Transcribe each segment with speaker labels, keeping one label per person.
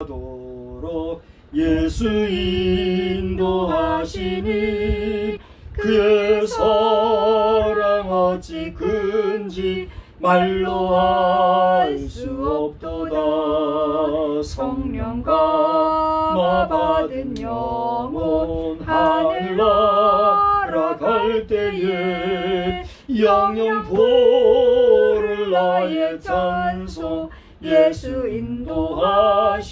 Speaker 1: 도록 예수 인도하시니 그의 사랑 어찌 큰지 말로 알 수 없도다. 성령 감화 받은 영혼 하늘 날아갈 때에 영영 부를 나의 찬송 예수 인도하셨네.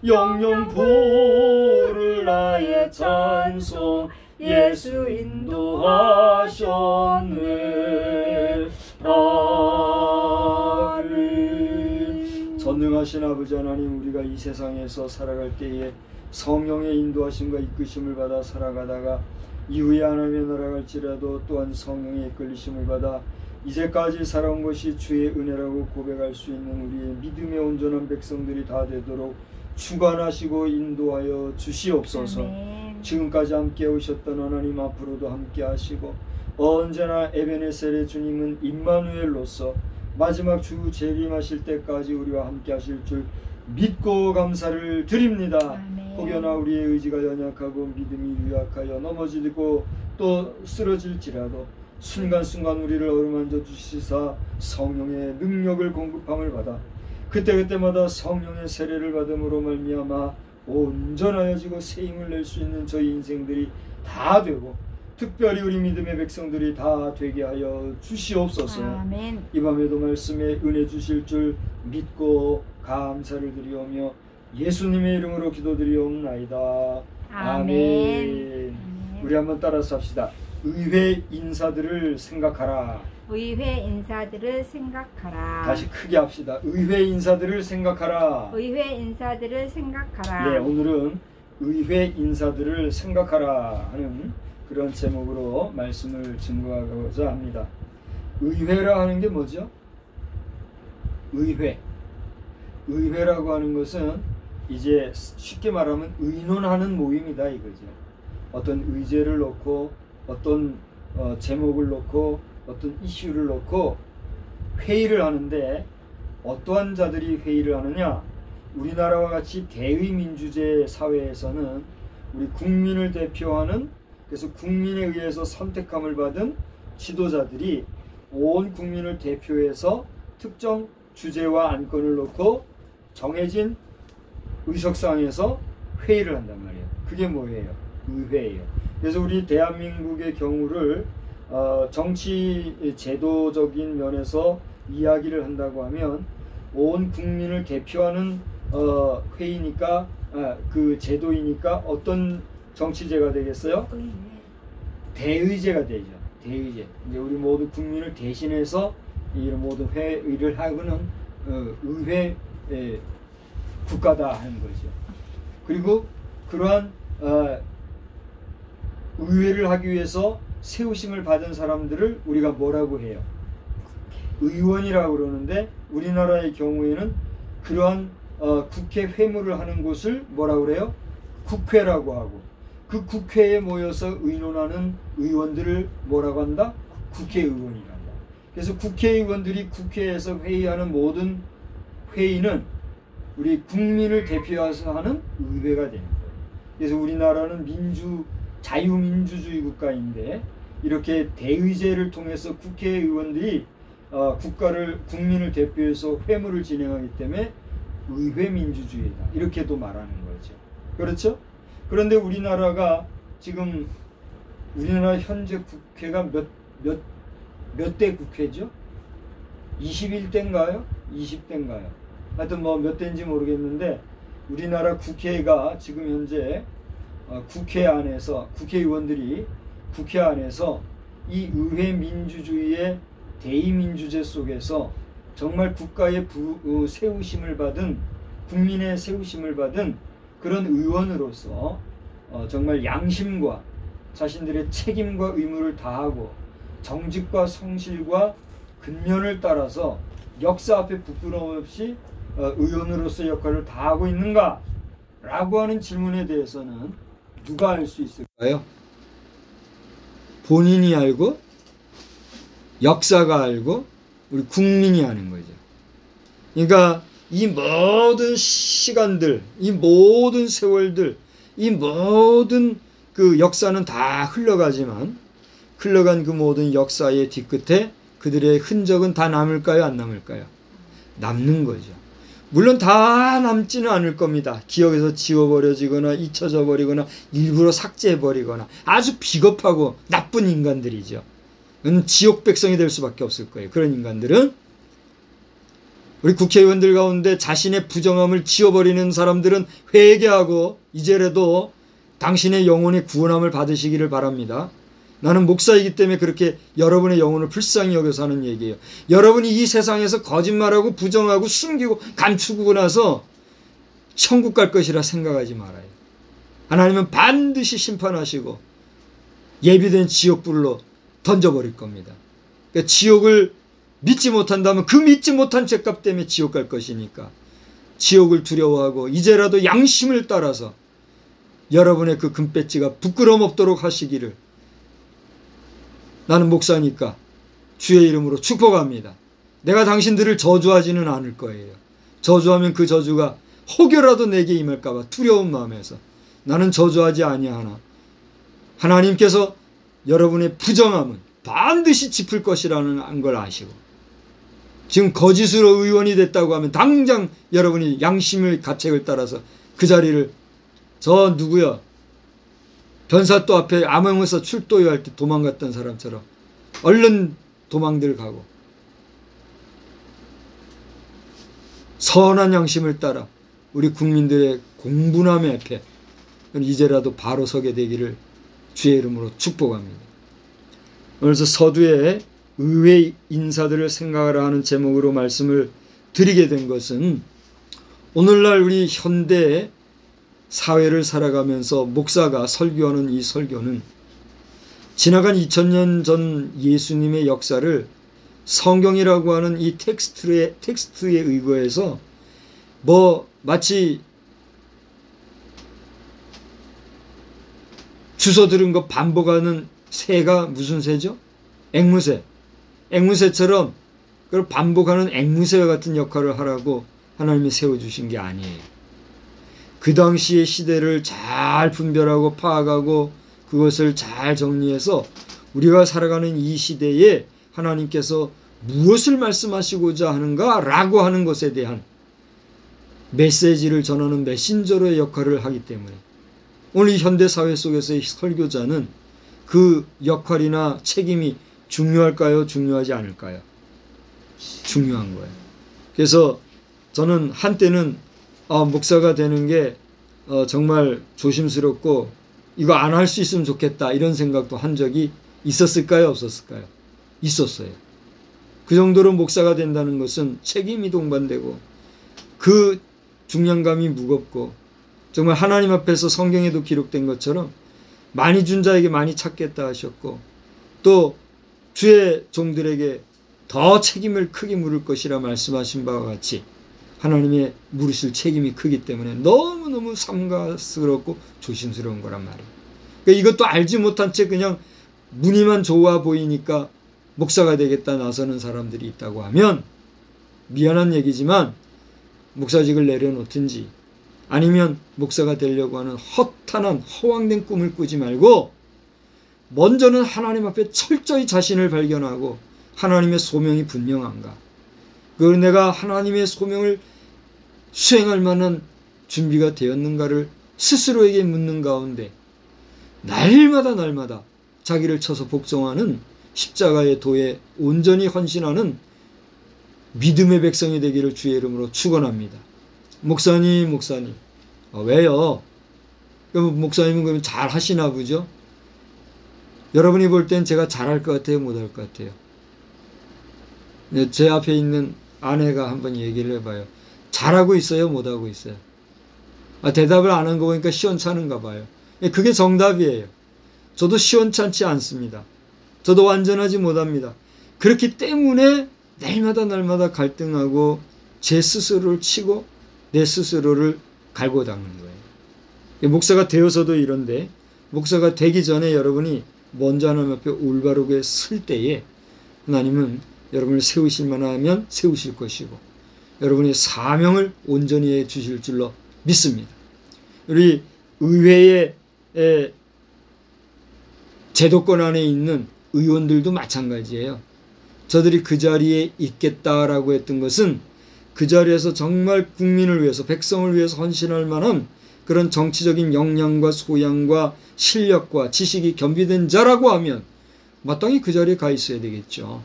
Speaker 1: 영영 부를 나의 찬송 예수 인도하셨네. 아멘. 전능하신 아버지 하나님, 우리가 이 세상에서 살아갈 때에 성령의 인도하심과 이끄심을 받아 살아가다가 이후에 하나님의 나라 갈지라도 또한 성령의 이끌리심을 받아 이제까지 살아온 것이 주의 은혜라고 고백할 수 있는 우리의 믿음의 온전한 백성들이 다 되도록 주관하시고 인도하여 주시옵소서. 아멘. 지금까지 함께 오셨던 하나님 앞으로도 함께 하시고 언제나 에베네셀의 주님은 임마누엘로서 마지막 주 재림하실 때까지 우리와 함께 하실 줄 믿고 감사를 드립니다. 아멘. 혹여나 우리의 의지가 연약하고 믿음이 유약하여 넘어지고 또 쓰러질지라도 순간순간 우리를 어루만져 주시사 성령의 능력을 공급함을 받아 그때그때마다 성령의 세례를 받음으로 말미암아 온전하여지고 새 힘을 낼 수 있는 저희 인생들이 다 되고 특별히 우리 믿음의 백성들이 다 되게 하여 주시옵소서. 아멘. 이 밤에도 말씀에 은혜 주실 줄 믿고 감사를 드리오며 예수님의 이름으로 기도드리옵나이다. 아멘. 아멘. 우리 한번 따라서 합시다. 의회 인사들을 생각하라.
Speaker 2: 의회 인사들을 생각하라.
Speaker 1: 다시 크게 합시다. 의회 인사들을 생각하라.
Speaker 2: 의회 인사들을 생각하라.
Speaker 1: 네, 오늘은 의회 인사들을 생각하라 하는 그런 제목으로 말씀을 증거하고자 합니다. 의회라 하는 게 뭐죠? 의회. 의회라고 하는 것은 이제 쉽게 말하면 의논하는 모임이다 이거죠. 어떤 의제를 놓고 어떤 제목을 놓고 어떤 이슈를 놓고 회의를 하는데 어떠한 자들이 회의를 하느냐? 우리나라와 같이 대의민주제 사회에서는 우리 국민을 대표하는, 그래서 국민에 의해서 선택함을 받은 지도자들이 온 국민을 대표해서 특정 주제와 안건을 놓고 정해진 의석상에서 회의를 한단 말이에요. 그게 뭐예요? 의회예요. 그래서 우리 대한민국의 경우를 정치 제도적인 면에서 이야기를 한다고 하면 온 국민을 대표하는 회의니까 그 제도이니까 어떤 정치제가 되겠어요? 대의제가 되죠. 대의제. 이제 우리 모두 국민을 대신해서 이런 모든 회의를 하고는 의회 국가다 하는 거죠. 그리고 그러한 의회를 하기 위해서 세우심을 받은 사람들을 우리가 뭐라고 해요? 의원이라고 그러는데 우리나라의 경우에는 그러한 국회 회무를 하는 곳을 뭐라고 그래요? 국회라고 하고 그 국회에 모여서 의논하는 의원들을 뭐라고 한다? 국회의원이란다. 그래서 국회의원들이 국회에서 회의하는 모든 회의는 우리 국민을 대표해서 하는 의회가 되는 거예요. 그래서 우리나라는 자유민주주의 국가인데 이렇게 대의제를 통해서 국회의원들이 국민을 대표해서 회무를 진행하기 때문에 의회민주주의다 이렇게도 말하는 거죠. 그렇죠? 그런데 우리나라가 지금 우리나라 현재 국회가 몇 대 국회죠? 21대인가요? 20대인가요? 하여튼 뭐 몇 대인지 모르겠는데 우리나라 국회가 지금 현재 국회 안에서 국회의원들이 국회 안에서 이 의회 민주주의의 대의민주제 속에서 정말 국가의 세우심을 받은 국민의 세우심을 받은 그런 의원으로서 정말 양심과 자신들의 책임과 의무를 다하고 정직과 성실과 근면을 따라서 역사 앞에 부끄러움 없이 의원으로서 역할을 다하고 있는가? 라고 하는 질문에 대해서는 누가 알 수 있을까요? 본인이 알고 역사가 알고 우리 국민이 아는 거죠. 그러니까 이 모든 시간들, 이 모든 세월들, 이 모든 그 역사는 다 흘러가지만 흘러간 그 모든 역사의 뒤끝에 그들의 흔적은 다 남을까요? 안 남을까요? 남는 거죠. 물론 다 남지는 않을 겁니다. 기억에서 지워버려지거나 잊혀져 버리거나 일부러 삭제해버리거나 아주 비겁하고 나쁜 인간들이죠. 지옥 백성이 될 수밖에 없을 거예요. 그런 인간들은. 우리 국회의원들 가운데 자신의 부정함을 지워버리는 사람들은 회개하고 이제라도 당신의 영혼의 구원함을 받으시기를 바랍니다. 나는 목사이기 때문에 그렇게 여러분의 영혼을 불쌍히 여겨서 하는 얘기예요. 여러분이 이 세상에서 거짓말하고 부정하고 숨기고 감추고 나서 천국 갈 것이라 생각하지 말아요. 하나님은 반드시 심판하시고 예비된 지옥불로 던져버릴 겁니다. 그러니까 지옥을 믿지 못한다면 그 믿지 못한 죄값 때문에 지옥 갈 것이니까 지옥을 두려워하고 이제라도 양심을 따라서 여러분의 그 금배지가 부끄럼 없도록 하시기를 나는 목사니까 주의 이름으로 축복합니다. 내가 당신들을 저주하지는 않을 거예요. 저주하면 그 저주가 혹여라도 내게 임할까 봐 두려운 마음에서 나는 저주하지 아니하나 하나님께서 여러분의 부정함은 반드시 짚을 것이라는 걸 아시고 지금 거짓으로 의원이 됐다고 하면 당장 여러분이 양심의 가책을 따라서 그 자리를 저 누구야 변사또 앞에 암행어사 출도할 때 도망갔던 사람처럼 얼른 도망들 가고 선한 양심을 따라 우리 국민들의 공분함의 앞에 이제라도 바로 서게 되기를 주의 이름으로 축복합니다. 그래서 서두에 의회 인사들을 생각하라 하는 제목으로 말씀을 드리게 된 것은 오늘날 우리 현대 사회를 살아가면서 목사가 설교하는 이 설교는 지나간 2000년 전 예수님의 역사를 성경이라고 하는 이 텍스트에 의거해서 마치 주워 들은 거 반복하는 새가 무슨 새죠? 앵무새. 앵무새처럼 그걸 반복하는 앵무새와 같은 역할을 하라고 하나님이 세워주신 게 아니에요. 그 당시의 시대를 잘 분별하고 파악하고 그것을 잘 정리해서 우리가 살아가는 이 시대에 하나님께서 무엇을 말씀하시고자 하는가라고 하는 것에 대한 메시지를 전하는 메신저로의 역할을 하기 때문에 오늘 이 현대사회 속에서의 설교자는 그 역할이나 책임이 중요할까요? 중요하지 않을까요? 중요한 거예요. 그래서 저는 한때는 목사가 되는 게 정말 조심스럽고 이거 안 할 수 있으면 좋겠다 이런 생각도 한 적이 있었을까요? 없었을까요? 있었어요. 그 정도로 목사가 된다는 것은 책임이 동반되고 그 중량감이 무겁고 정말 하나님 앞에서 성경에도 기록된 것처럼 많이 준 자에게 많이 찾겠다 하셨고 또 주의 종들에게 더 책임을 크게 물을 것이라 말씀하신 바와 같이 하나님의 물으실 책임이 크기 때문에 너무너무 삼가스럽고 조심스러운 거란 말이에요. 그러니까 이것도 알지 못한 채 그냥 무늬만 좋아 보이니까 목사가 되겠다 나서는 사람들이 있다고 하면 미안한 얘기지만 목사직을 내려놓든지 아니면 목사가 되려고 하는 허탄한 허황된 꿈을 꾸지 말고 먼저는 하나님 앞에 철저히 자신을 발견하고 하나님의 소명이 분명한가, 그걸 내가 하나님의 소명을 수행할 만한 준비가 되었는가를 스스로에게 묻는 가운데 날마다 자기를 쳐서 복종하는 십자가의 도에 온전히 헌신하는 믿음의 백성이 되기를 주의 이름으로 축원합니다. 목사님 왜요? 그럼 목사님은 그러면 잘 하시나 보죠? 여러분이 볼 땐 제가 잘할 것 같아요? 못할 것 같아요? 제 앞에 있는 아내가 한번 얘기를 해봐요. 잘하고 있어요? 못하고 있어요? 대답을 안 한 거 보니까 시원찮은가 봐요. 그게 정답이에요. 저도 시원찮지 않습니다. 저도 완전하지 못합니다. 그렇기 때문에 날마다 갈등하고 제 스스로를 치고 내 스스로를 갈고 닦는 거예요. 목사가 되어서도 이런데 목사가 되기 전에 여러분이 먼저 하나님 앞에 올바르게 설 때에 하나님은 여러분을 세우실 만하면 세우실 것이고 여러분의 사명을 온전히 해 주실 줄로 믿습니다. 우리 의회의 제도권 안에 있는 의원들도 마찬가지예요. 저들이 그 자리에 있겠다라고 했던 것은 그 자리에서 정말 국민을 위해서, 백성을 위해서 헌신할 만한 그런 정치적인 역량과 소양과 실력과 지식이 겸비된 자라고 하면 마땅히 그 자리에 가 있어야 되겠죠.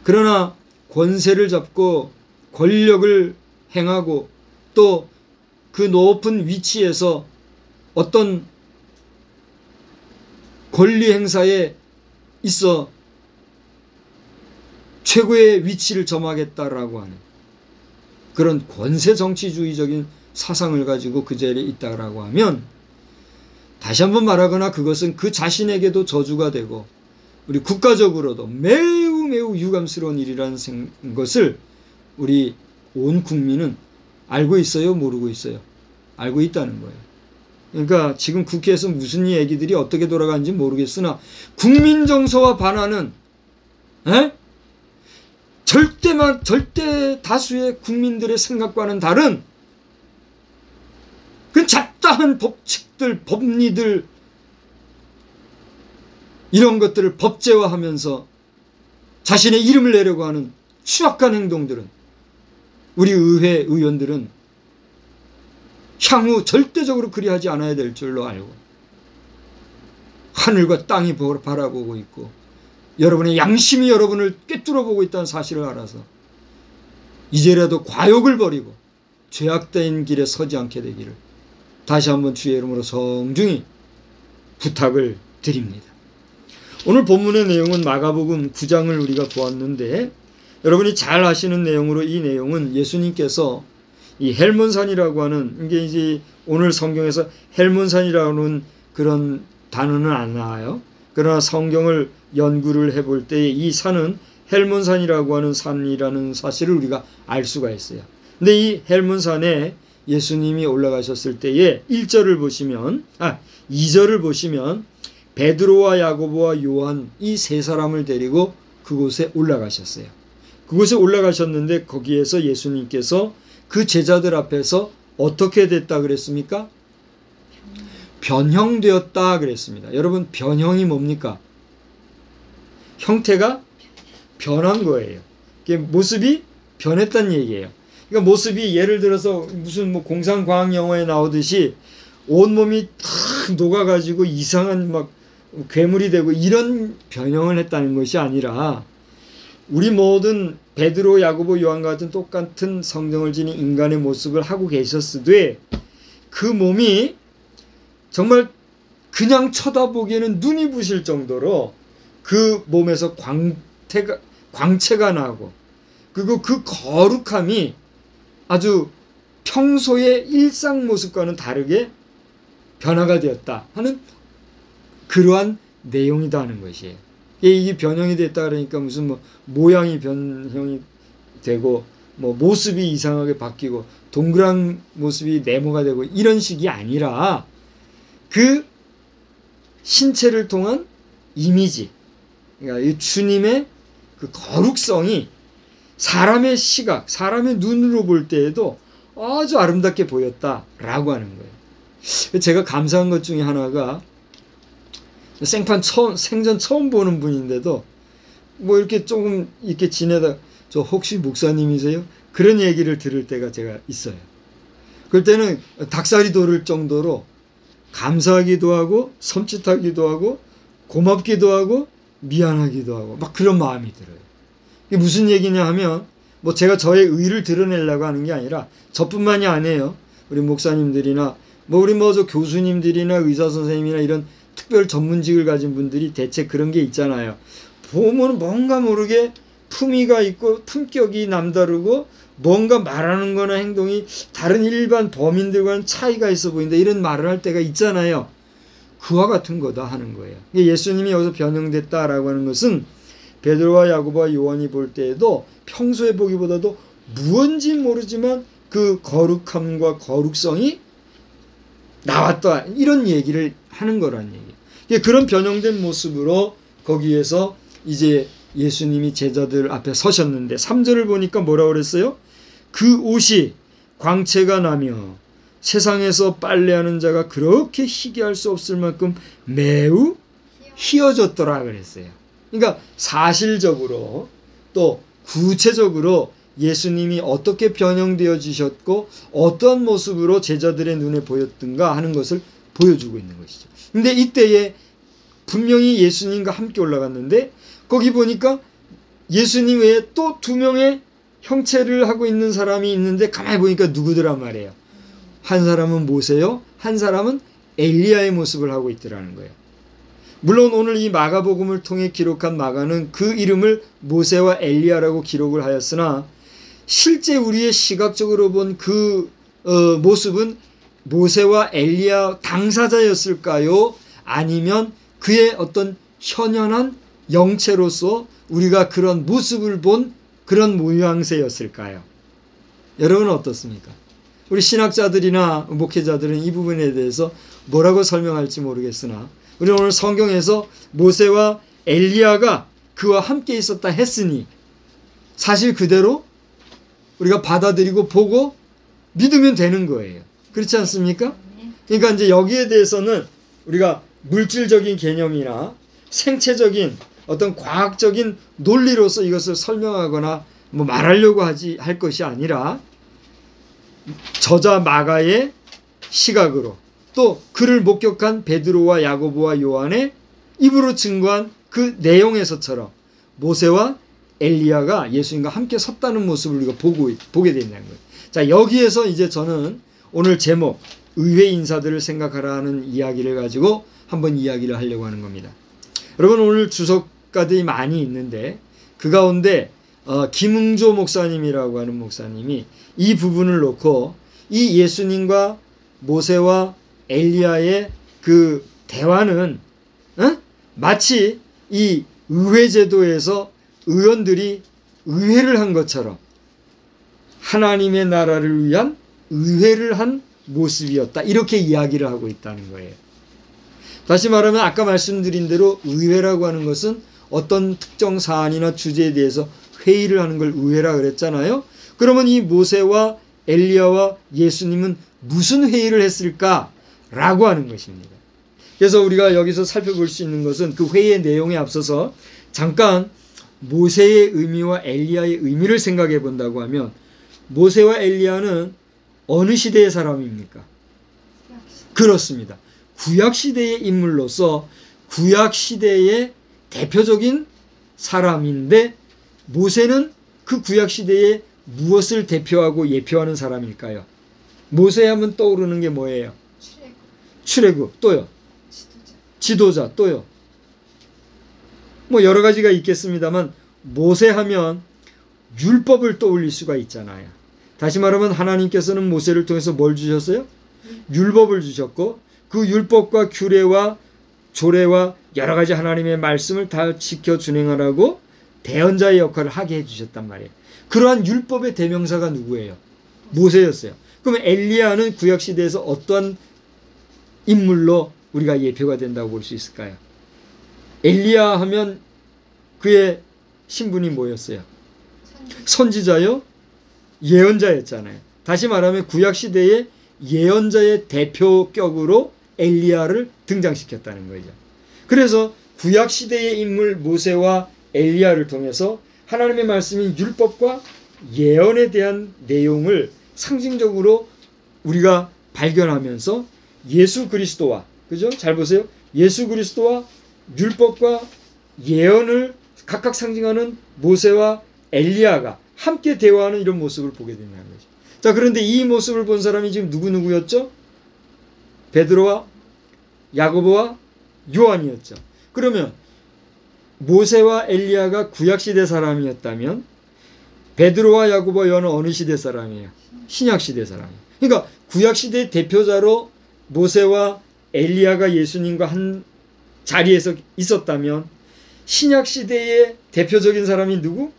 Speaker 1: 그러나 권세를 잡고 권력을 행하고 또 그 높은 위치에서 어떤 권리 행사에 있어 최고의 위치를 점하겠다라고 하는 그런 권세 정치주의적인 사상을 가지고 그 자리에 있다라고 하면, 다시 한번 말하거나 그것은 그 자신에게도 저주가 되고 우리 국가적으로도 매우 매우 유감스러운 일이라는 것을 우리 온 국민은 알고 있어요? 모르고 있어요? 알고 있다는 거예요. 그러니까 지금 국회에서 무슨 얘기들이 어떻게 돌아가는지 모르겠으나 국민 정서와 반하는 절대 다수의 국민들의 생각과는 다른 그 잡다한 법칙들, 법리들, 이런 것들을 법제화하면서 자신의 이름을 내려고 하는 추악한 행동들은 우리 의회 의원들은 향후 절대적으로 그리하지 않아야 될 줄로 알고 하늘과 땅이 바라보고 있고 여러분의 양심이 여러분을 꿰뚫어보고 있다는 사실을 알아서 이제라도 과욕을 버리고 죄악된 길에 서지 않게 되기를 다시 한번 주의 이름으로 성중히 부탁을 드립니다. 오늘 본문의 내용은 마가복음 9장을 우리가 보았는데, 여러분이 잘 아시는 내용으로 이 내용은 예수님께서 이 헬몬산이라고 하는, 이게 이제 오늘 성경에서 헬몬산이라는 그런 단어는 안 나와요. 그러나 성경을 연구를 해볼 때 이 산은 헬몬산이라고 하는 산이라는 사실을 우리가 알 수가 있어요. 근데 이 헬몬산에 예수님이 올라가셨을 때에 1절을 보시면, 2절을 보시면 베드로와 야고보와 요한 이 세 사람을 데리고 그곳에 올라가셨어요. 그곳에 올라가셨는데 거기에서 예수님께서 그 제자들 앞에서 어떻게 됐다 그랬습니까? 변형되었다 그랬습니다. 여러분, 변형이 뭡니까? 형태가 변한 거예요. 모습이 변했다는 얘기예요. 그러니까 모습이 예를 들어서 무슨 뭐 공상과학 영화에 나오듯이 온몸이 탁 녹아가지고 이상한 막 괴물이 되고 이런 변형을 했다는 것이 아니라, 우리 모든 베드로, 야고보, 요한 같은 똑같은 성경을 지닌 인간의 모습을 하고 계셨으되 그 몸이 정말 그냥 쳐다보기에는 눈이 부실 정도로 그 몸에서 광채가 나고, 그리고 그 거룩함이 아주 평소의 일상 모습과는 다르게 변화가 되었다 하는 그러한 내용이다 하는 것이에요. 이게 변형이 됐다 그러니까 무슨 뭐 모양이 변형이 되고 뭐 모습이 이상하게 바뀌고 동그란 모습이 네모가 되고 이런 식이 아니라, 그 신체를 통한 이미지, 그러니까 이 주님의 그 거룩성이 사람의 시각, 사람의 눈으로 볼 때에도 아주 아름답게 보였다라고 하는 거예요. 제가 감사한 것 중에 하나가, 생전 처음 보는 분인데도 뭐 이렇게 조금 이렇게 지내다 저 혹시 목사님이세요? 그런 얘기를 들을 때가 제가 있어요. 그럴 때는 닭살이 돋을 정도로 감사하기도 하고 섬찟하기도 하고 고맙기도 하고 미안하기도 하고 막 그런 마음이 들어요. 이게 무슨 얘기냐 하면, 뭐 제가 저의 의를 드러내려고 하는 게 아니라 저뿐만이 아니에요. 우리 목사님들이나 뭐 우리 뭐 저 교수님들이나 의사 선생님이나 이런 특별 전문직을 가진 분들이 대체 그런 게 있잖아요. 보면 뭔가 모르게 품위가 있고 품격이 남다르고 뭔가 말하는 거나 행동이 다른 일반 범인들과는 차이가 있어 보인다, 이런 말을 할 때가 있잖아요. 그와 같은 거다 하는 거예요. 예수님이 여기서 변형됐다라고 하는 것은 베드로와 야고보와 요한이 볼 때에도 평소에 보기보다도 무언지 모르지만 그 거룩함과 거룩성이 나왔다, 이런 얘기를 하는 거란 얘기예요. 그런 변형된 모습으로 거기에서 이제 예수님이 제자들 앞에 서셨는데 3절을 보니까 뭐라고 그랬어요? 그 옷이 광채가 나며 세상에서 빨래하는 자가 그렇게 희귀할 수 없을 만큼 매우 희어졌더라 그랬어요. 그러니까 사실적으로 또 구체적으로 예수님이 어떻게 변형되어지셨고 어떤 모습으로 제자들의 눈에 보였던가 하는 것을 보여주고 있는 것이죠. 근데 이때에 분명히 예수님과 함께 올라갔는데 거기 보니까 예수님 외에 또 2명의 형체를 하고 있는 사람이 있는데 가만히 보니까 누구더란 말이에요. 한 사람은 모세요, 한 사람은 엘리야의 모습을 하고 있더라는 거예요. 물론 오늘 이 마가복음을 통해 기록한 마가는 그 이름을 모세와 엘리야라고 기록을 하였으나 실제 우리의 시각적으로 본 그 모습은 모세와 엘리야 당사자였을까요? 아니면 그의 어떤 현현한 영체로서 우리가 그런 모습을 본 그런 모양새였을까요? 여러분은 어떻습니까? 우리 신학자들이나 목회자들은 이 부분에 대해서 뭐라고 설명할지 모르겠으나 우리는 오늘 성경에서 모세와 엘리야가 그와 함께 있었다 했으니 사실 그대로 우리가 받아들이고 보고 믿으면 되는 거예요. 그렇지 않습니까? 그러니까 이제 여기에 대해서는 우리가 물질적인 개념이나 생체적인 어떤 과학적인 논리로서 이것을 설명하거나 뭐 말하려고 할 것이 아니라 저자 마가의 시각으로 또 그를 목격한 베드로와 야고보와 요한의 입으로 증거한 그 내용에서처럼 모세와 엘리야가 예수님과 함께 섰다는 모습을 우리가 보게 된다는 거예요. 자, 여기에서 이제 저는 오늘 제목 의회 인사들을 생각하라는 이야기를 가지고 한번 이야기를 하려고 하는 겁니다. 여러분 오늘 주석가들이 많이 있는데 그 가운데 김응조 목사님이라고 하는 목사님이 이 부분을 놓고 이 예수님과 모세와 엘리야의 그 대화는 마치 이 의회 제도에서 의원들이 의회를 한 것처럼 하나님의 나라를 위한 의회를 한 모습이었다. 이렇게 이야기를 하고 있다는 거예요. 다시 말하면 아까 말씀드린 대로 의회라고 하는 것은 어떤 특정 사안이나 주제에 대해서 회의를 하는 걸 의회라 그랬잖아요. 그러면 이 모세와 엘리야와 예수님은 무슨 회의를 했을까라고 하는 것입니다. 그래서 우리가 여기서 살펴볼 수 있는 것은 그 회의의 내용에 앞서서 잠깐 모세의 의미와 엘리야의 의미를 생각해 본다고 하면 모세와 엘리야는 어느 시대의 사람입니까? 그렇습니다. 구약시대의 인물로서 구약시대의 대표적인 사람인데 모세는 그 구약시대에 무엇을 대표하고 예표하는 사람일까요? 모세 하면 떠오르는 게 뭐예요? 출애굽. 또요? 지도자. 또요? 뭐 여러 가지가 있겠습니다만 모세 하면 율법을 떠올릴 수가 있잖아요. 다시 말하면 하나님께서는 모세를 통해서 뭘 주셨어요? 율법을 주셨고 그 율법과 규례와 조례와 여러 가지 하나님의 말씀을 다 지켜 준행하라고 대언자의 역할을 하게 해주셨단 말이에요. 그러한 율법의 대명사가 누구예요? 모세였어요. 그러면 엘리야는 구약시대에서 어떠한 인물로 우리가 예표가 된다고 볼 수 있을까요? 엘리야 하면 그의 신분이 뭐였어요? 선지자요? 예언자였잖아요. 다시 말하면 구약시대의 예언자의 대표격으로 엘리야를 등장시켰다는 거죠. 그래서 구약시대의 인물 모세와 엘리야를 통해서 하나님의 말씀인 율법과 예언에 대한 내용을 상징적으로 우리가 발견하면서 예수 그리스도와, 그죠? 잘 보세요. 예수 그리스도와 율법과 예언을 각각 상징하는 모세와 엘리야가 함께 대화하는 이런 모습을 보게 된다는 거죠. 자, 그런데 이 모습을 본 사람이 지금 누구였죠? 베드로와 야고보와 요한이었죠. 그러면 모세와 엘리야가 구약시대 사람이었다면 베드로와 야고보와 요한은 어느 시대 사람이에요? 신약시대 사람이에요. 그러니까 구약시대의 대표자로 모세와 엘리야가 예수님과 한 자리에서 있었다면 신약시대의 대표적인 사람이 누구?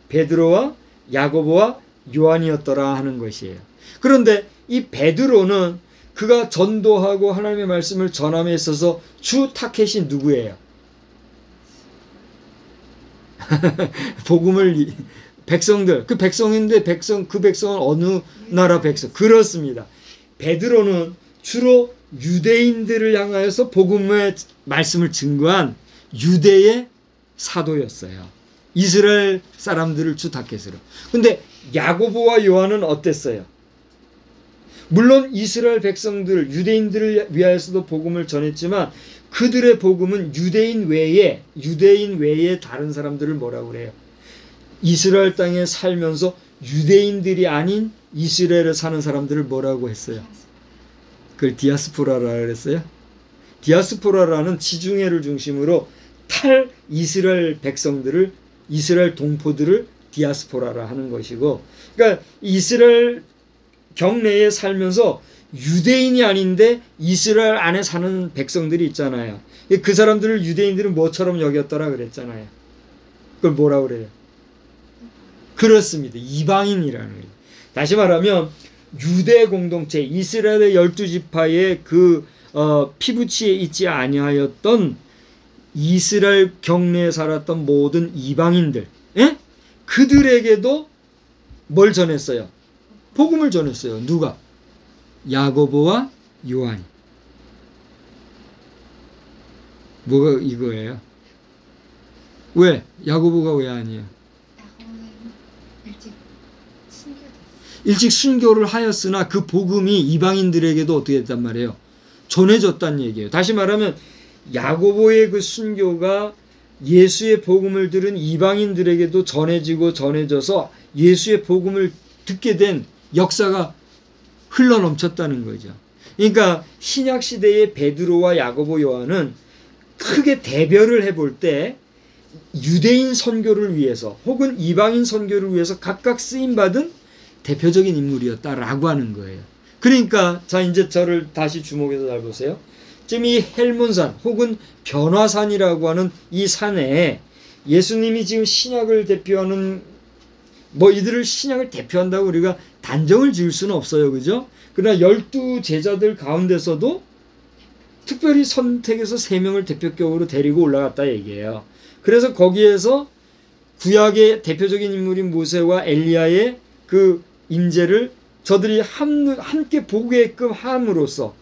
Speaker 1: 베드로와 야고보와 요한이었더라 하는 것이에요. 그런데 이 베드로는 그가 전도하고 하나님의 말씀을 전함에 있어서 주 타켓이 누구예요? 백성들, 그 백성인데 그 백성은 어느 나라 백성? 그렇습니다. 베드로는 주로 유대인들을 향하여서 복음의 말씀을 증거한 유대의 사도였어요. 이스라엘 사람들을 주 다켓으로. 근데 야고보와 요한은 어땠어요? 물론 이스라엘 백성들, 유대인들을 위하여서도 복음을 전했지만 그들의 복음은 유대인 외에 다른 사람들을 뭐라고 그래요? 이스라엘 땅에 살면서 유대인들이 아닌 이스라엘에 사는 사람들을 뭐라고 했어요? 그걸 디아스포라라 그랬어요? 디아스포라라는 지중해를 중심으로 탈 이스라엘 백성들을, 이스라엘 동포들을 디아스포라라 하는 것이고, 그러니까 이스라엘 경내에 살면서 유대인이 아닌데 이스라엘 안에 사는 백성들이 있잖아요. 그 사람들을 유대인들은 뭐처럼 여겼더라 그랬잖아요. 그걸 뭐라 그래요? 그렇습니다. 이방인이라는 거예요. 다시 말하면 유대 공동체, 이스라엘의 12지파의 그 피부치에 있지 아니하였던 이스라엘 경내에 살았던 모든 이방인들, 예? 그들에게도 뭘 전했어요? 복음을 전했어요. 누가? 야고보와 요한이. 뭐가 이거예요? 왜? 야고보가 왜 아니에요? 일찍 순교를 하였으나 그 복음이 이방인들에게도 어떻게 됐단 말이에요? 전해졌단 얘기예요. 다시 말하면 야고보의 그 순교가 예수의 복음을 들은 이방인들에게도 전해져서 예수의 복음을 듣게 된 역사가 흘러넘쳤다는 거죠. 그러니까 신약 시대의 베드로와 야고보, 요한은 크게 대별을 해볼 때 유대인 선교를 위해서 혹은 이방인 선교를 위해서 각각 쓰임받은 대표적인 인물이었다라고 하는 거예요. 그러니까 자, 이제 저를 다시 주목해서 잘 보세요. 지금 이 헬몬산 혹은 변화산이라고 하는 이 산에 예수님이 지금 신약을 대표하는, 뭐 이들을 신약을 대표한다고 우리가 단정을 지을 수는 없어요. 그죠? 그러나 12제자들 가운데서도 특별히 선택해서 3명을 대표격으로 데리고 올라갔다 얘기해요. 그래서 거기에서 구약의 대표적인 인물인 모세와 엘리야의 그 임재를 저들이 함께 보게끔 함으로써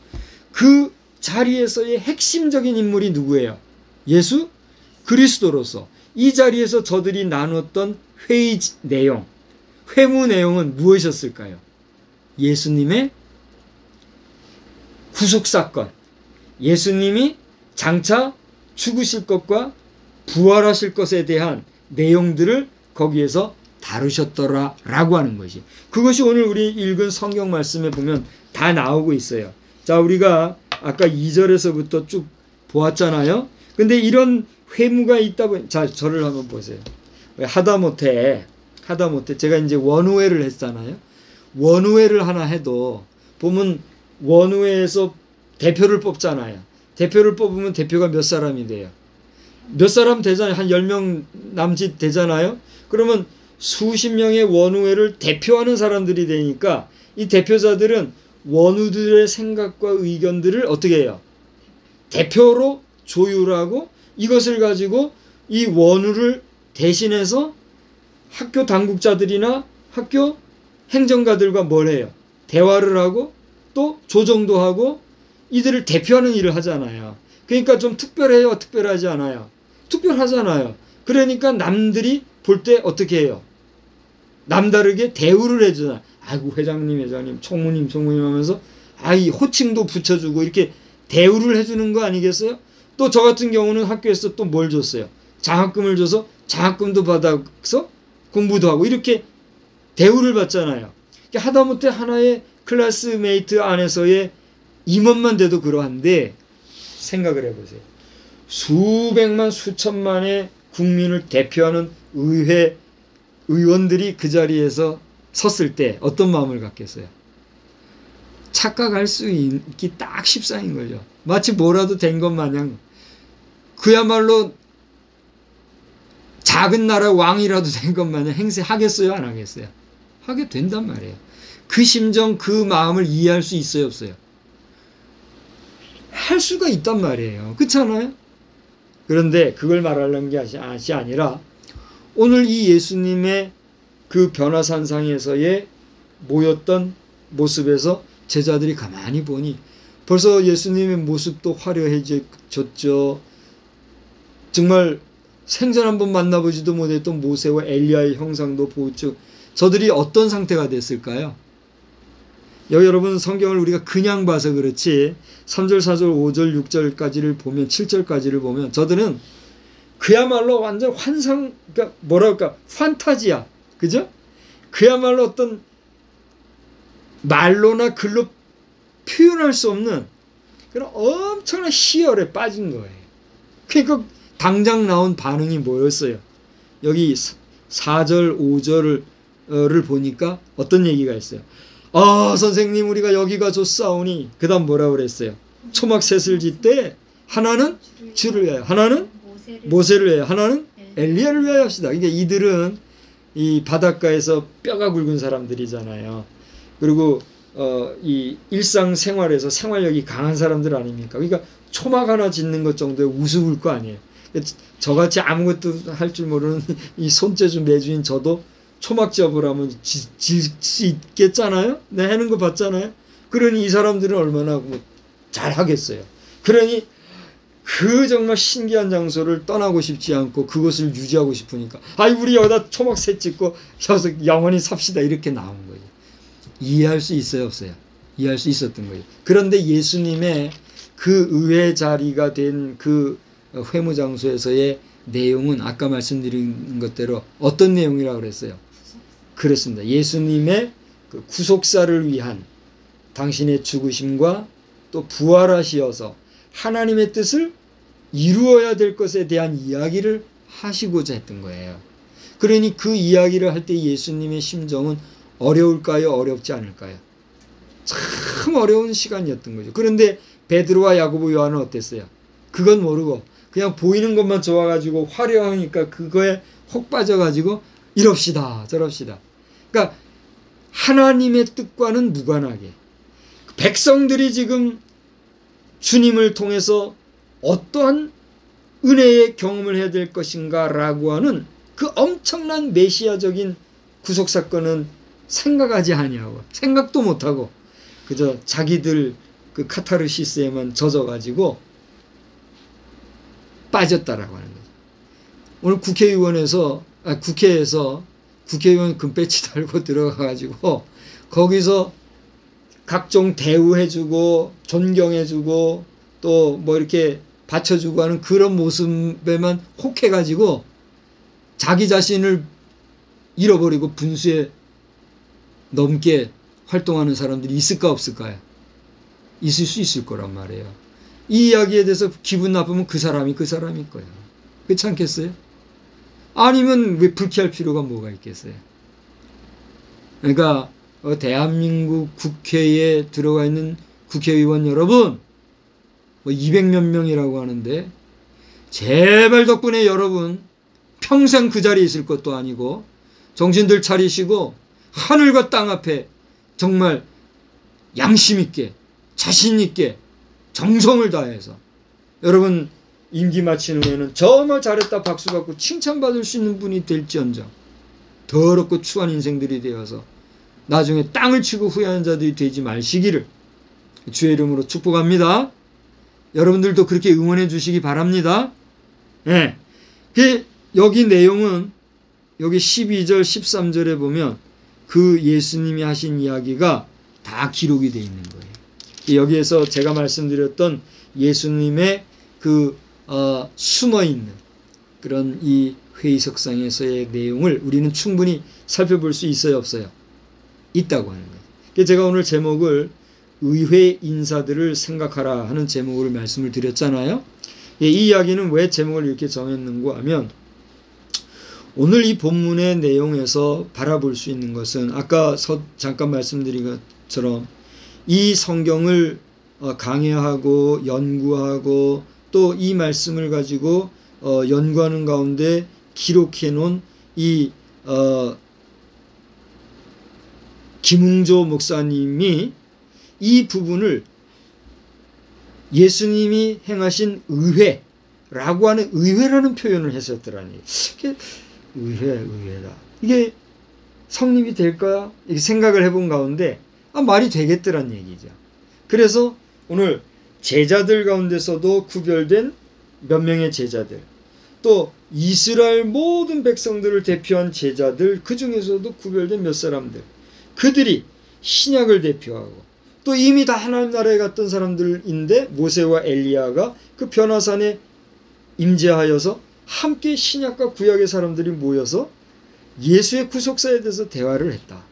Speaker 1: 그 자리에서의 핵심적인 인물이 누구예요? 예수 그리스도로서 이 자리에서 저들이 나눴던 회의 내용, 회무 내용은 무엇이었을까요? 예수님의 구속사건, 예수님이 장차 죽으실 것과 부활하실 것에 대한 내용들을 거기에서 다루셨더라라고 하는 것이, 그것이 오늘 우리 읽은 성경 말씀에 보면 다 나오고 있어요. 자, 우리가 아까 2절에서부터 쭉 보았잖아요. 근데 이런 회무가 있다 보니, 자, 저를 한번 보세요. 하다못해 제가 이제 원우회를 했잖아요. 원우회를 하나 해도 보면 원우회에서 대표를 뽑잖아요. 대표를 뽑으면 대표가 몇 사람이 돼요? 몇 사람 되잖아요. 한 10명 남짓 되잖아요. 그러면 수십 명의 원우회를 대표하는 사람들이 되니까 이 대표자들은 원우들의 생각과 의견들을 어떻게 해요? 대표로 조율하고 이것을 가지고 이 원우를 대신해서 학교 당국자들이나 학교 행정가들과 뭘 해요? 대화를 하고 또 조정도 하고 이들을 대표하는 일을 하잖아요. 그러니까 좀 특별해요? 특별하지 않아요? 특별하잖아요. 그러니까 남들이 볼 때 어떻게 해요? 남다르게 대우를 해주잖아요. 아이고 회장님 총무님 하면서 아이 호칭도 붙여주고 이렇게 대우를 해주는 거 아니겠어요? 또 저 같은 경우는 학교에서 또 뭘 줬어요? 장학금을 줘서 장학금도 받아서 공부도 하고 이렇게 대우를 받잖아요. 하다못해 하나의 클래스메이트 안에서의 임원만 돼도 그러한데 생각을 해보세요. 수백만 수천만의 국민을 대표하는 의회 의원들이 그 자리에서 섰을 때 어떤 마음을 갖겠어요? 착각할 수 있기 딱 십상인 거죠. 마치 뭐라도 된 것 마냥 그야말로 작은 나라 왕이라도 된 것 마냥 행세하겠어요? 안 하겠어요? 하게 된단 말이에요. 그 심정, 그 마음을 이해할 수 있어요? 없어요? 할 수가 있단 말이에요. 그렇잖아요? 그런데 그걸 말하려는 게 아니라 오늘 이 예수님의 그 변화산상에서의 모였던 모습에서 제자들이 가만히 보니 벌써 예수님의 모습도 화려해졌죠. 정말 생전 한번 만나보지도 못했던 모세와 엘리야의 형상도 보죠. 저들이 어떤 상태가 됐을까요? 여러분, 성경을 우리가 그냥 봐서 그렇지 3절, 4절, 5절, 6절까지를 보면 7절까지를 보면 저들은 그야말로 완전 환상, 그러니까 뭐랄까 판타지야. 그죠? 그야말로 어떤 말로나 글로 표현할 수 없는 그런 엄청난 희열에 빠진 거예요. 그러니까 당장 나온 반응이 뭐였어요? 여기 4절, 5절을 보니까 어떤 얘기가 있어요? 아, 선생님, 우리가 여기가 좋사오니. 그 다음 뭐라고 그랬어요? 초막셋을 짓되 하나는 주를 위하여, 하나는 모세를 위하여, 하나는 엘리야를 위하여 합시다. 그러니까 이들은 이 바닷가에서 뼈가 굵은 사람들이잖아요. 그리고 이 일상생활에서 생활력이 강한 사람들 아닙니까? 그러니까 초막 하나 짓는 것 정도에 우스울 거 아니에요. 저같이 아무것도 할 줄 모르는 이 손재주 매주인 저도 초막접을 하면 질 수 있겠잖아요? 네, 하는 거 봤잖아요? 그러니 이 사람들은 얼마나 잘 하겠어요. 그러니 그 정말 신기한 장소를 떠나고 싶지 않고 그것을 유지하고 싶으니까 아이, 우리 여기다 초막셋 짓고 여기서 영원히 삽시다, 이렇게 나온 거예요. 이해할 수 있어요, 없어요? 이해할 수 있었던 거예요. 그런데 예수님의 그 의회 자리가 된 그 회무장소에서의 내용은 아까 말씀드린 것대로 어떤 내용이라고 그랬어요? 그렇습니다. 예수님의 그 구속사를 위한 당신의 죽으심과 또 부활하시어서 하나님의 뜻을 이루어야 될 것에 대한 이야기를 하시고자 했던 거예요. 그러니 그 이야기를 할 때 예수님의 심정은 어려울까요? 어렵지 않을까요? 참 어려운 시간이었던 거죠. 그런데 베드로와 야고보, 요한은 어땠어요? 그건 모르고 그냥 보이는 것만 좋아가지고 화려하니까 그거에 혹 빠져가지고 이럽시다 저럽시다. 그러니까 하나님의 뜻과는 무관하게 백성들이 지금 주님을 통해서 어떠한 은혜의 경험을 해야 될 것인가 라고 하는 그 엄청난 메시아적인 구속사건은 생각하지 아니하고 생각도 못하고 그저 자기들 그 카타르시스에만 젖어가지고 빠졌다라고 하는 거죠. 오늘 국회에서 국회의원 금배지 달고 들어가가지고 거기서 각종 대우해주고 존경해주고 또 뭐 이렇게 받쳐주고 하는 그런 모습에만 혹해가지고 자기 자신을 잃어버리고 분수에 넘게 활동하는 사람들이 있을까 없을까요? 있을 수 있을 거란 말이에요. 이 이야기에 대해서 기분 나쁘면 그 사람일 거예요. 그렇지 않겠어요? 아니면 왜 불쾌할 필요가 뭐가 있겠어요? 그러니까 대한민국 국회에 들어가 있는 국회의원 여러분, 뭐 200몇 명이라고 하는데 제발 덕분에 여러분 평생 그 자리에 있을 것도 아니고 정신들 차리시고 하늘과 땅 앞에 정말 양심 있게 자신 있게 정성을 다해서 여러분 임기 마치는 후에는 정말 잘했다 박수 받고 칭찬받을 수 있는 분이 될지언정 더럽고 추한 인생들이 되어서 나중에 땅을 치고 후회하는 자들이 되지 마시기를 주의 이름으로 축복합니다. 여러분들도 그렇게 응원해 주시기 바랍니다. 네. 여기 내용은 여기 12절 13절에 보면 그 예수님이 하신 이야기가 다 기록이 되어 있는 거예요. 여기에서 제가 말씀드렸던 예수님의 그 숨어있는 그런 이 회의석상에서의 내용을 우리는 충분히 살펴볼 수 있어요, 없어요? 있다고 하는 거예요. 제가 오늘 제목을 의회 인사들을 생각하라 하는 제목으로 말씀을 드렸잖아요. 이 이야기는 왜 제목을 이렇게 정했는가 하면 오늘 이 본문의 내용에서 바라볼 수 있는 것은 아까 잠깐 말씀드린 것처럼 이 성경을 강해하고 연구하고 또 이 말씀을 가지고 연구하는 가운데 기록해 놓은 이 김웅조 목사님이 이 부분을 예수님이 행하신 의회라고 하는 의회라는 표현을 했었더라니. 의회다. 이게 성립이 될까? 이렇게 생각을 해본 가운데 말이 되겠더란 얘기죠. 그래서 오늘 제자들 가운데서도 구별된 몇 명의 제자들, 또 이스라엘 모든 백성들을 대표한 제자들, 그 중에서도 구별된 몇 사람들, 그들이 신약을 대표하고 또 이미 다 하나님 나라에 갔던 사람들인데 모세와 엘리야가 그 변화산에 임재하여서 함께 신약과 구약의 사람들이 모여서 예수의 구속사에 대해서 대화를 했다.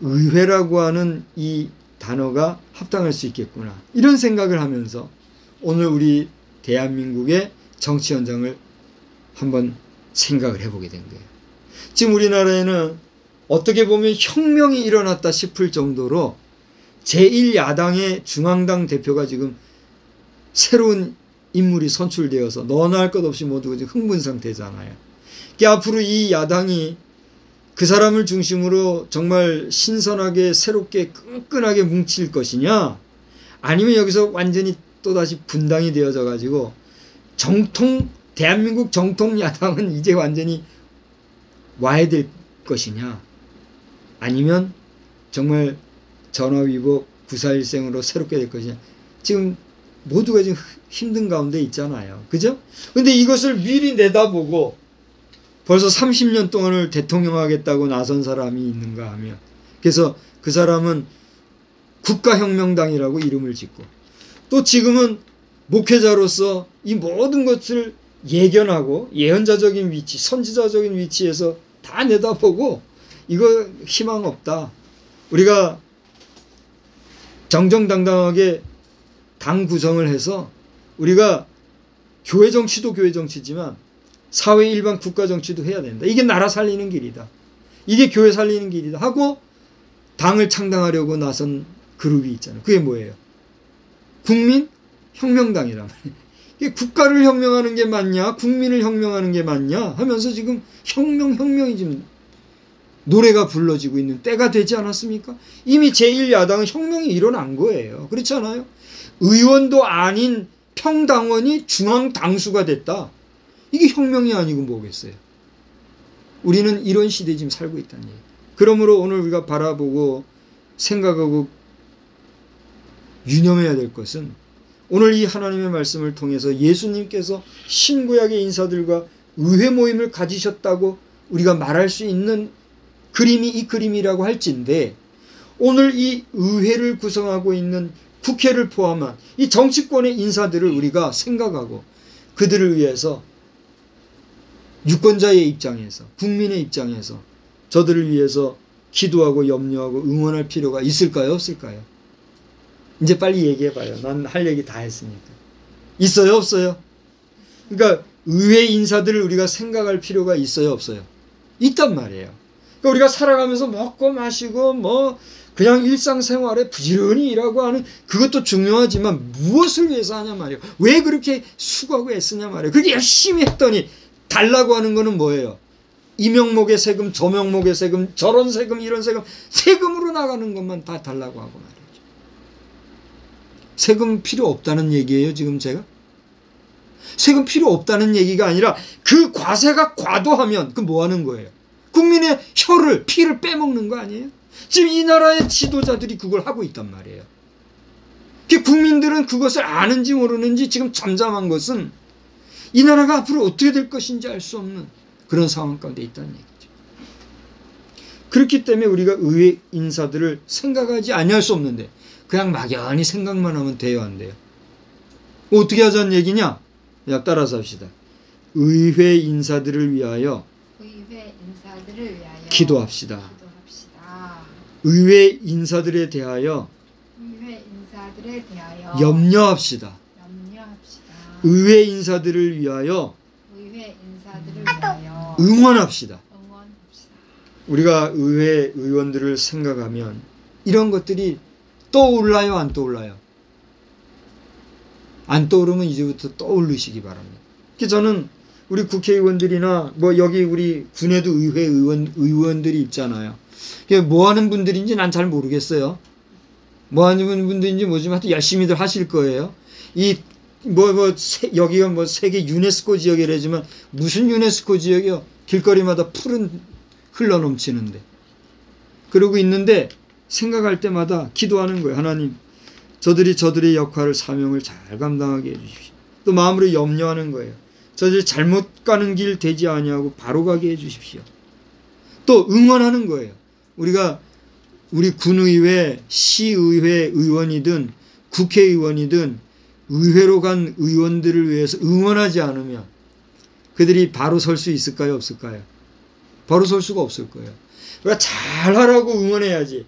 Speaker 1: 의회라고 하는 이 단어가 합당할 수 있겠구나, 이런 생각을 하면서 오늘 우리 대한민국의 정치 현장을 한번 생각을 해보게 된 거예요. 지금 우리나라에는 어떻게 보면 혁명이 일어났다 싶을 정도로 제1야당의 중앙당 대표가 지금 새로운 인물이 선출되어서 너나 할 것 없이 모두 지금 흥분 상태잖아요. 앞으로 이 야당이 그 사람을 중심으로 정말 신선하게 새롭게 끈끈하게 뭉칠 것이냐, 아니면 여기서 완전히 또다시 분당이 되어져 가지고 대한민국 정통 야당은 이제 완전히 와야 될 것이냐, 아니면 정말 전화위복 구사일생으로 새롭게 될 것이냐. 지금 모두가 지금 힘든 가운데 있잖아요. 그죠? 근데 이것을 미리 내다보고 벌써 30년 동안을 대통령 하겠다고 나선 사람이 있는가 하면, 그래서 그 사람은 국가혁명당이라고 이름을 짓고, 또 지금은 목회자로서 이 모든 것을 예견하고 예언자적인 위치, 선지자적인 위치에서 다 내다보고 이거 희망 없다, 우리가 정정당당하게 당 구성을 해서 우리가 교회 정치도 교회 정치지만 사회 일반 국가 정치도 해야 된다, 이게 나라 살리는 길이다, 이게 교회 살리는 길이다 하고 당을 창당하려고 나선 그룹이 있잖아요. 그게 뭐예요? 국민혁명당이란 말이에요. 이게 국가를 혁명하는 게 맞냐, 국민을 혁명하는 게 맞냐 하면서 지금 혁명이 지금 노래가 불러지고 있는 때가 되지 않았습니까? 이미 제1야당은 혁명이 일어난 거예요. 그렇지 않아요? 의원도 아닌 평당원이 중앙당수가 됐다. 이게 혁명이 아니고 뭐겠어요? 우리는 이런 시대에 지금 살고 있다는 얘기예요. 그러므로 오늘 우리가 바라보고 생각하고 유념해야 될 것은, 오늘 이 하나님의 말씀을 통해서 예수님께서 신구약의 인사들과 의회 모임을 가지셨다고 우리가 말할 수 있는 그림이 이 그림이라고 할진데, 오늘 이 의회를 구성하고 있는 국회를 포함한 이 정치권의 인사들을 우리가 생각하고 그들을 위해서 유권자의 입장에서, 국민의 입장에서 저들을 위해서 기도하고 염려하고 응원할 필요가 있을까요, 없을까요? 이제 빨리 얘기해봐요. 난 할 얘기 다 했으니까. 있어요, 없어요? 그러니까 의회 인사들을 우리가 생각할 필요가 있어요, 없어요? 있단 말이에요. 그러니까 우리가 살아가면서 먹고 마시고 그냥 일상생활에 부지런히 일하고 하는 그것도 중요하지만 무엇을 위해서 하냐 말이에요. 왜 그렇게 수고하고 애쓰냐 말이에요. 그렇게 열심히 했더니 달라고 하는 거는 뭐예요? 이 명목의 세금, 저 명목의 세금, 저런 세금, 이런 세금, 세금으로 나가는 것만 다 달라고 하고 말이죠. 세금 필요 없다는 얘기예요, 지금 제가? 세금 필요 없다는 얘기가 아니라 그 과세가 과도하면 그 뭐 하는 거예요? 국민의 혀를, 피를 빼먹는 거 아니에요? 지금 이 나라의 지도자들이 그걸 하고 있단 말이에요. 국민들은 그것을 아는지 모르는지 지금 잠잠한 것은 이 나라가 앞으로 어떻게 될 것인지 알 수 없는 그런 상황 가운데 있다는 얘기죠. 그렇기 때문에 우리가 의회 인사들을 생각하지 아니할 수 없는데 그냥 막연히 생각만 하면 돼요, 안 돼요? 어떻게 하자는 얘기냐? 야, 따라서 합시다. 의회 인사들을 위하여 기도합시다. 의회 인사들에 대하여 염려합시다. 의회 인사들을 위하여 응원합시다. 우리가 의회 의원들을 생각하면 이런 것들이 떠올라요, 안 떠올라요? 안 떠오르면 이제부터 떠올리시기 바랍니다. 저는 우리 국회의원들이나 여기 우리 군에도 의회 의원들이 있잖아요. 뭐 하는 분들인지 난 잘 모르겠어요. 뭐 하는 분들인지 뭐지만 하여튼 열심히들 하실 거예요. 여기가 세계 유네스코 지역이라지만 무슨 유네스코 지역이요? 길거리마다 푸른 흘러넘치는데. 그러고 있는데 생각할 때마다 기도하는 거예요. 하나님, 저들의 역할을, 사명을 잘 감당하게 해주십시오. 또 마음으로 염려하는 거예요. 저들이 잘못 가는 길 되지 아니하고 바로 가게 해주십시오. 또 응원하는 거예요. 우리 군의회, 시의회 의원이든 국회의원이든 의회로 간 의원들을 위해서 응원하지 않으면 그들이 바로 설 수 있을까요? 없을까요? 바로 설 수가 없을 거예요. 그러니까 잘하라고 응원해야지.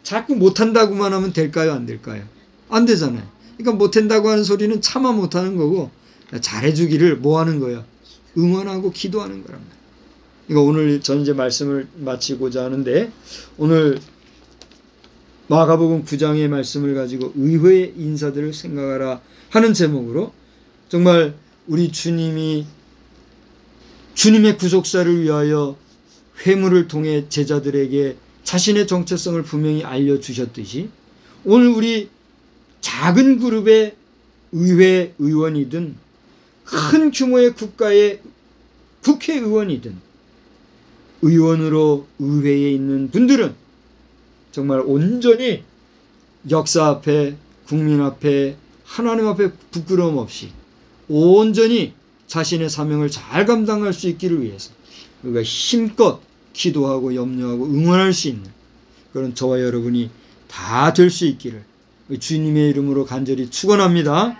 Speaker 1: 자꾸 못한다고만 하면 될까요? 안 될까요? 안 되잖아요. 그러니까 못한다고 하는 소리는 차마 못하는 거고, 잘해주기를 뭐 하는 거예요? 응원하고 기도하는 거란 말이에요. 그러니까 오늘 전 이제 말씀을 마치고자 하는데, 오늘 마가복음 9장의 말씀을 가지고 의회의 인사들을 생각하라 하는 제목으로 정말 우리 주님의 구속사를 위하여 회물을 통해 제자들에게 자신의 정체성을 분명히 알려주셨듯이 오늘 우리 작은 그룹의 의회 의원이든 큰 규모의 국가의 국회의원이든 의원으로 의회에 있는 분들은 정말 온전히 역사 앞에, 국민 앞에, 하나님 앞에 부끄러움 없이 온전히 자신의 사명을 잘 감당할 수 있기를 위해서 우리가 힘껏 기도하고 염려하고 응원할 수 있는 그런 저와 여러분이 다 될 수 있기를 주님의 이름으로 간절히 축원합니다.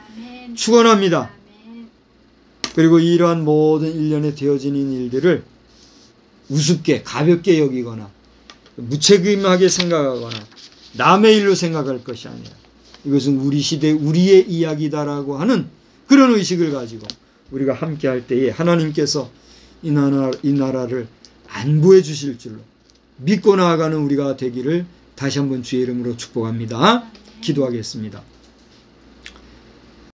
Speaker 1: 축원합니다. 그리고 이러한 모든 일련에 되어지는 일들을 우습게 가볍게 여기거나 무책임하게 생각하거나 남의 일로 생각할 것이 아니라 이것은 우리 시대 우리의 이야기다라고 하는 그런 의식을 가지고 우리가 함께 할 때에 하나님께서 이 나라를 안보해 주실 줄로 믿고 나아가는 우리가 되기를 다시 한번 주의 이름으로 축복합니다. 기도하겠습니다.